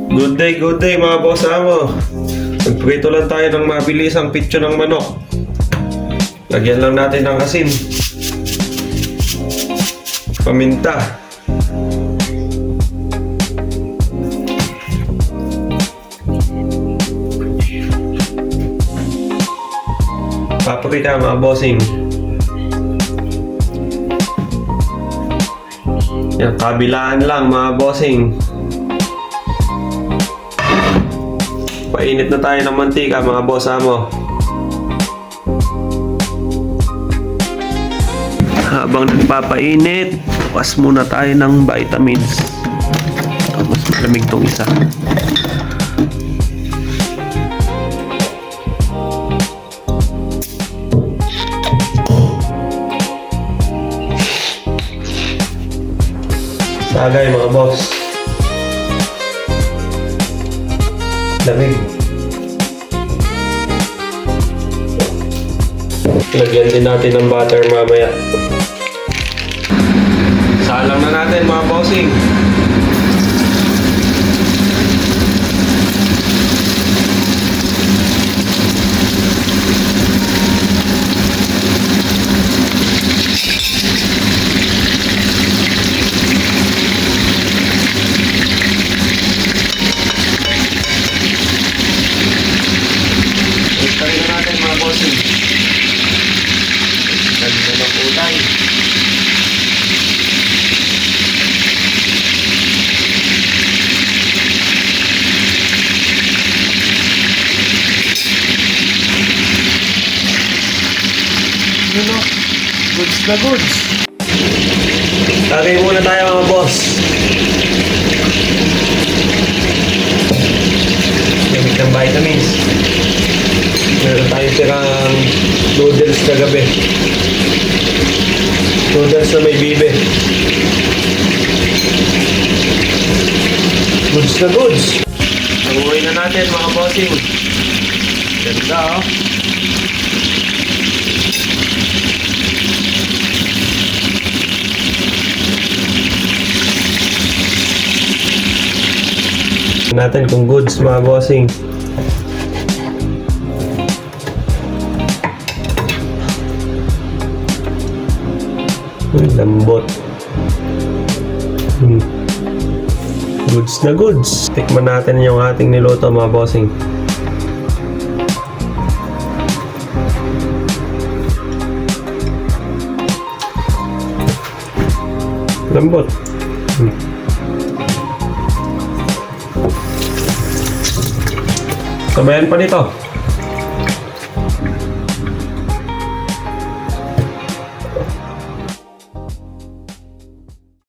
Good day mga boss amo. Nagprito lang tayo ng mabilisang pitso ng manok. Lagyan lang natin ng asin, paminta, paprika mga bossing. Yan, kabilaan lang mga bossing. Painit na tayo ng mantika mga boss amo. Habang nagpapainit, bukas muna tayo ng vitamins. Mas malamig tong isa. Sagay mga boss. Lamig. Lagyan din natin ng butter mamaya. Salang na natin mga bossing. Istarin na natin mga bossing. Ganda ng kulay. Goods na goods. Lagay muna tayo mga boss. Gamit ng vitamins. Meron tayong tirang noodles kagabi. Noodles na may bibe. Goods na goods. Nanguhay na natin mga bossing. Ganda oh. Natin kung goods mga bossing. Lambot. Goods na goods. Tikman natin yung ating niluto mga bossing. Lambot. Sabayan pa nito.